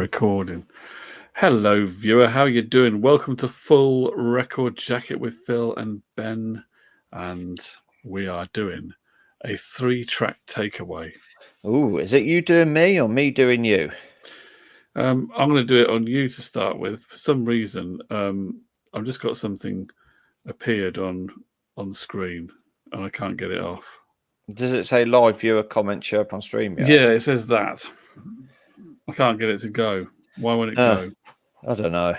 recording. Hello, viewer. How you doing? Welcome to Full Record Jacket with Phil and Ben, and we are doing a 3-track takeaway. Ooh, is it you doing me or me doing you? I'm going to do it on you to start with. For some reason, I've just got something appeared on the screen, and I can't get it off. Does it say live viewer comment show up on stream yet? Yeah, it says that. I can't get it to go. Why won't it go? I don't know.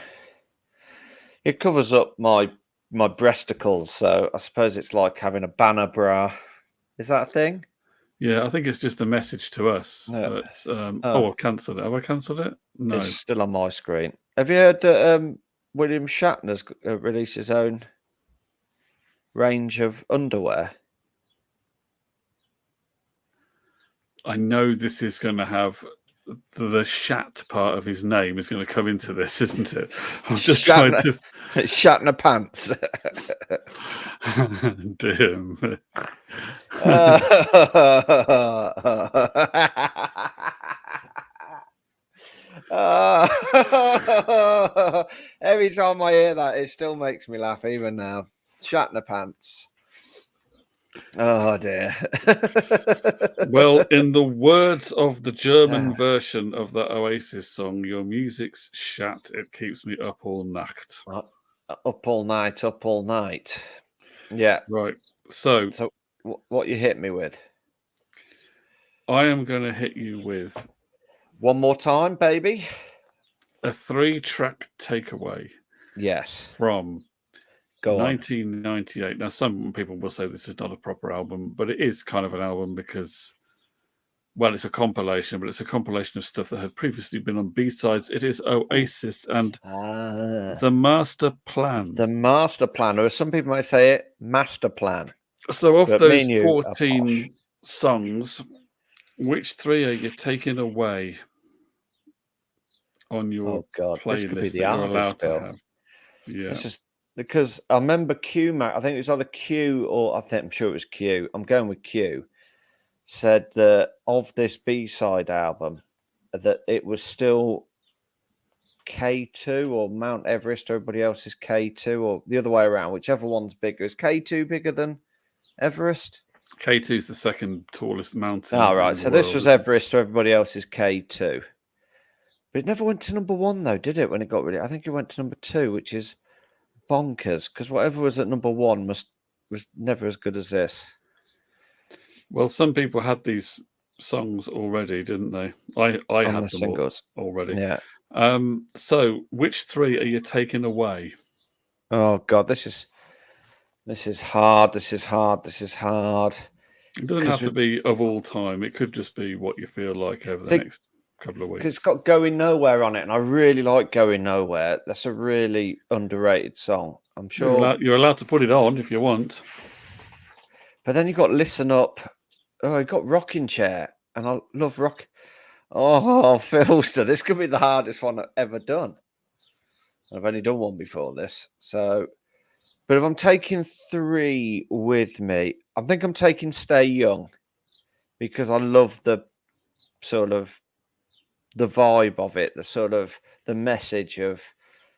It covers up my breasticles, so I suppose it's like having a banner bra. Is that a thing? Yeah, I think it's just a message to us. No. But I've cancelled it. Have I cancelled it? No. It's still on my screen. Have you heard that William Shatner's released his own range of underwear? I know this is going to have the Shat part of his name is going to come into this, isn't it? I'm just trying to Shatner pants. Damn. Every time I hear that, it still makes me laugh, even now. Shatner pants. Oh dear. Well, in the words of the German version of the Oasis song, your music's shat, it keeps me up all night. Up all night, up all night. Yeah. Right. So what you hit me with? I am going to hit you with one more time, baby. A 3-track takeaway. Yes. From Go 1998. Now, some people will say this is not a proper album, but it is kind of an album because, well, it's a compilation, but it's a compilation of stuff that had previously been on B-sides. It is Oasis and the Masterplan. The Masterplan, or some people might say it, Masterplan. So of those 14 songs, which 3 are you taking away on your playlist that you're allowed to have? Yeah. This is because I remember Q, I think it was either Q or I'm sure it was Q. I'm going with Q. Said that of this B-side album, that it was still K2 or Mount Everest. Everybody else is K2 or the other way around, whichever one's bigger. Is K2 bigger than Everest? K2 is the second tallest mountain. Oh, right. So this was Everest, so everybody else is K2. But it never went to number 1, though, did it, when it got rid of it? I think it went to number 2, which is bonkers, because whatever was at number 1 was never as good as this. Well, some people had these songs already, didn't they? I had them already. Yeah. So which 3 are you taking away? Oh God, this is hard. This is hard. It doesn't have to be of all time. It could just be what you feel like over the next couple of weeks. It's got Going Nowhere on it, and I really like Going Nowhere. That's a really underrated song. I'm sure you're allowed to put it on if you want. But then you got Listen Up. Oh, you got Rocking Chair, and I love rock. Oh, Philster, this could be the hardest one I've ever done. I've only done one before this, so. But if I'm taking 3 with me, I think I'm taking Stay Young, because I love the sort of the vibe of it, the sort of the message of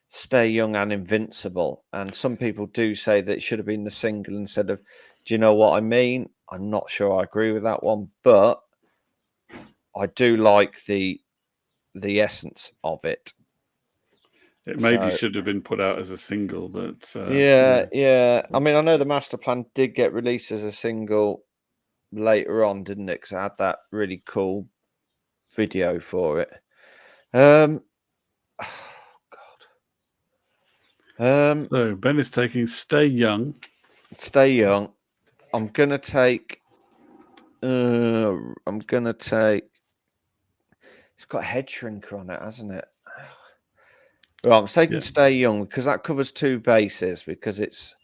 Stay Young and Invincible. And some people do say that it should have been the single instead of Do You Know What I Mean? I'm not sure I agree with that one, but I do like the essence of it. It maybe should have been put out as a single, but yeah. I mean, I know the Masterplan did get released as a single later on, didn't it? Because it had that really cool video for it. Oh God. So Ben is taking Stay Young. Stay Young. I'm gonna take. It's got Head Shrinker on it, hasn't it? Right, I'm taking Stay Young because that covers 2 bases, because it's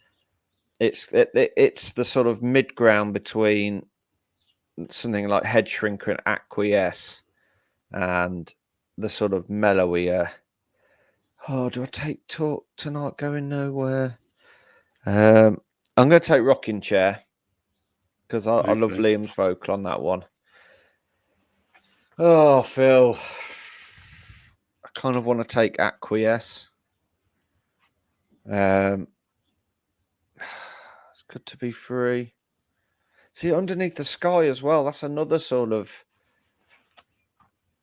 the sort of mid ground between something like Head Shrinker and Acquiesce, and the sort of mellowier. Oh, do I take Talk Tonight Going Nowhere? I'm going to take Rocking Chair, because I love Liam's vocal on that one. Oh, Phil. kind of want to take Acquiesce. It's good to be free. See, Underneath the Sky as well. That's another sort of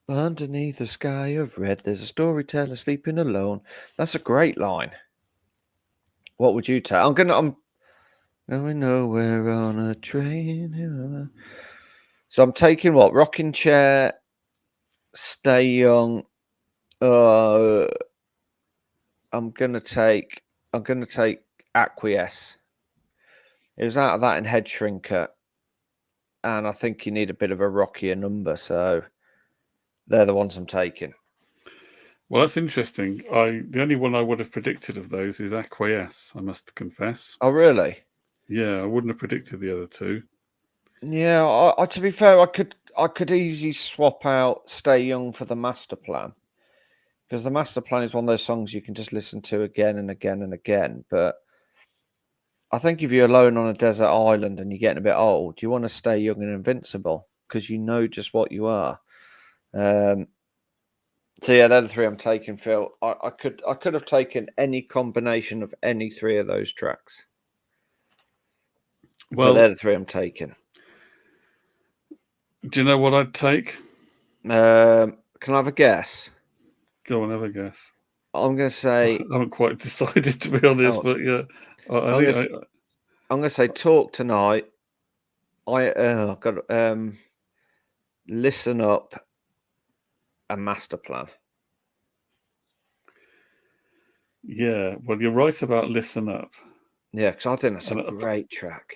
underneath the sky of red. There's a storyteller sleeping alone. That's a great line. What would you take? I'm going nowhere on a train. So I'm taking what? Rocking Chair, Stay Young. I'm gonna take Acquiesce. It was out of that in Head Shrinker, and I think you need a bit of a rockier number, so they're the ones I'm taking. Well, that's interesting. The only one I would have predicted of those is Acquiesce, I must confess. Oh, really? Yeah, I wouldn't have predicted the other two. Yeah, to be fair, I could easily swap out Stay Young for the Masterplan, because the Masterplan is one of those songs you can just listen to again and again and again. But I think if you're alone on a desert island and you're getting a bit old, you want to stay young and invincible because you know just what you are. So yeah, they're the three I'm taking, Phil. I could have taken any combination of any three of those tracks. Well, but they're the three I'm taking. Do you know what I'd take? Can I have a guess? Go on, have a guess. I'm going to say... I haven't quite decided, to be honest, but yeah. I'm going to say Talk Tonight. Listen Up and Masterplan. Yeah, well, you're right about Listen Up. Yeah, because I think that's a great track.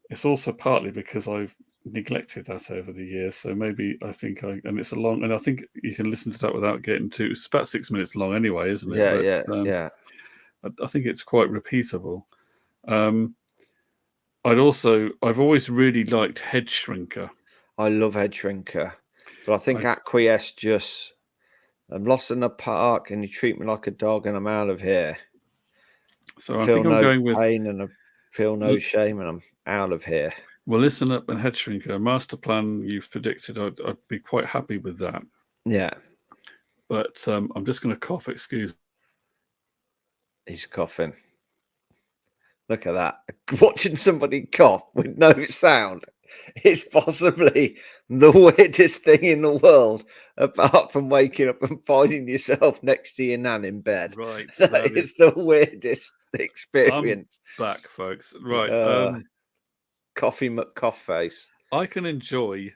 It's also partly because I've neglected that over the years, so maybe I think and it's a long, and I think you can listen to that without getting too. It's about 6 minutes long anyway, isn't it? Yeah. I think it's quite repeatable. I've always really liked Head Shrinker. I love Head Shrinker, but I think Acquiesce just. I'm lost in the park, and you treat me like a dog, and I'm out of here. So I think I'm going with pain, and I feel no shame, and I'm out of here. Well, Listen Up and Head Shrinker. Masterplan, you've predicted. I'd be quite happy with that. Yeah. But I'm just going to cough. Excuse. He's coughing. Look at that. Watching somebody cough with no sound is possibly the weirdest thing in the world, apart from waking up and finding yourself next to your nan in bed. Right. that is the weirdest experience. I'm back, folks. Right. Coffee McCough face. I can enjoy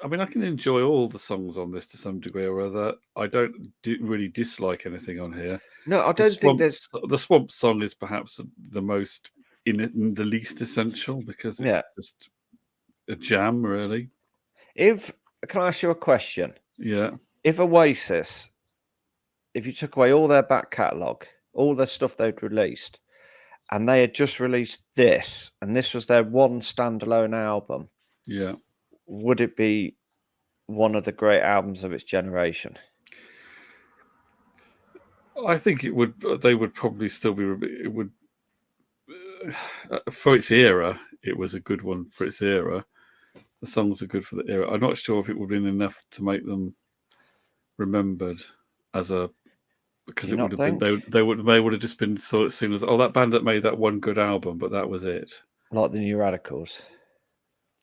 all the songs on this to some degree or other. I don't really dislike anything on here. No, I don't think there's... The Swamp song is perhaps the most, the least essential, because it's just a jam, really. Can I ask you a question? Yeah. If Oasis, if you took away all their back catalogue, all the stuff they'd released, and they had just released this, and this was their one standalone album, yeah, would it be one of the great albums of its generation? I think it would. They would probably still be. It would, for its era, it was a good one for its era. The songs are good for the era. I'm not sure if it would have been enough to make them remembered as a, because it would have been they would have just been sort of seen as, oh, that band that made that one good album, but that was it. Like the New Radicals.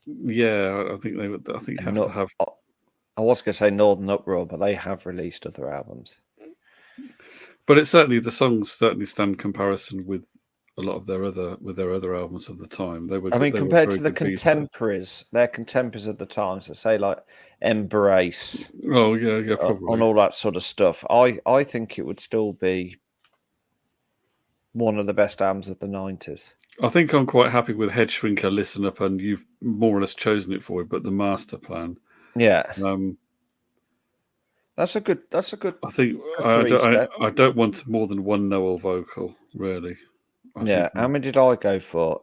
Yeah, I think they would. I think you have to have. I was going to say Northern Uproar, but they have released other albums. But it's certainly, the songs certainly stand comparison with a lot of their other albums of the time. They were. Compared to the contemporaries, their contemporaries at the time, so say like Embrace. Oh yeah, probably on all that sort of stuff. I think it would still be one of the best albums of the 90s. I think I'm quite happy with Head Shrinker, Listen Up, and you've more or less chosen it for it. But the Masterplan, yeah, that's a good. I think I don't want more than one Noel vocal, really. How many did I go for?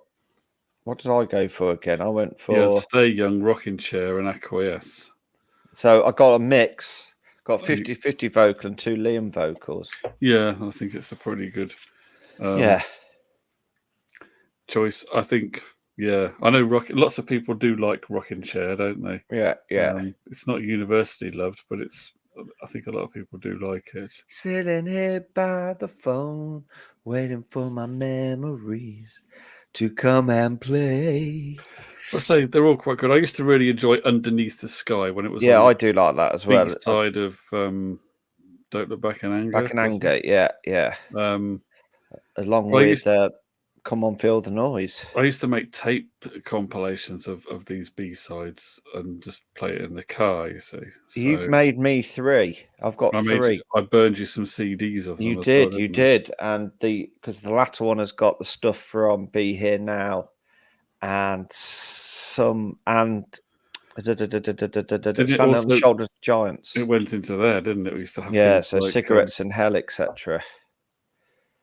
What did I go for again? I went for Stay Young, Rocking Chair, and Acquiesce. So I got a mix. Got 50-50 vocal and 2 Liam vocals. Yeah, I think it's a pretty good choice. I think, I know lots of people do like Rocking Chair, don't they? Yeah. It's not universally loved, but I think a lot of people do like it. Sitting here by the phone, waiting for my memories to come and play. I say they're all quite good. I used to really enjoy Underneath the Sky when it was Yeah, on I do like that as well. B-side of Don't Look Back in Anger. Back in Anger, yeah. Along But with Come On Feel the Noise. I used to make tape compilations of these B-sides and just play it in the car, you see. So You've made me 3. I've got 3. I burned you some CDs of You them as well, did, you didn't I? did. And because the latter one has got the stuff from Be Here Now and Stand on the Shoulders of Giants. It went into there, didn't it? We used to have Yeah, things so like Cigarettes in Hell, etc.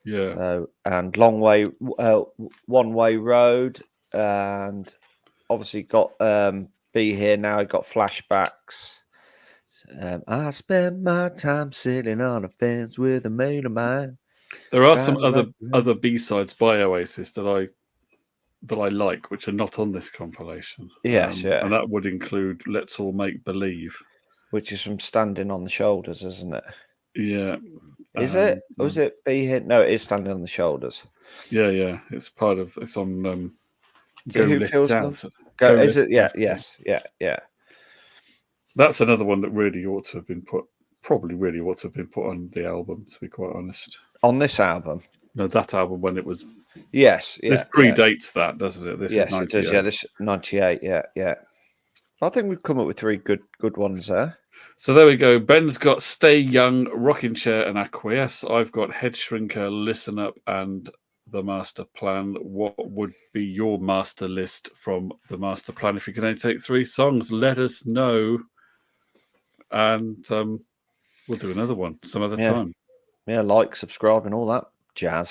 yeah. So, and Long Way, One Way Road, and obviously got Be Here Now. Got flashbacks. I spent my time sitting on a fence with a mate of mine. There are some other B-sides by Oasis that I like, which are not on this compilation. Yes, yeah. And that would include Let's All Make Believe. Which is from Standing on the Shoulders, isn't it? Yeah. Is it? Or was it Be Here? No, it is Standing on the Shoulders. Yeah. It's on Go Who Let feels It them? Out. Go, Let is it? It Yeah, Out, yes, yeah. That's another one that really ought to have been put on the album, to be quite honest. On this album? No, that album when it was. Yes, yeah. This predates that, doesn't it? This is 98. It does. Yeah, this 98. Yeah. I think we've come up with 3 good ones there. So there we go. Ben's got Stay Young, Rocking Chair, and Acquiesce. I've got Head Shrinker, Listen Up, and The Master Plan. What would be your master list from The Master Plan? If you can only take 3 songs, let us know. And we'll do another one some other time. Yeah, like, subscribe, and all that jazz.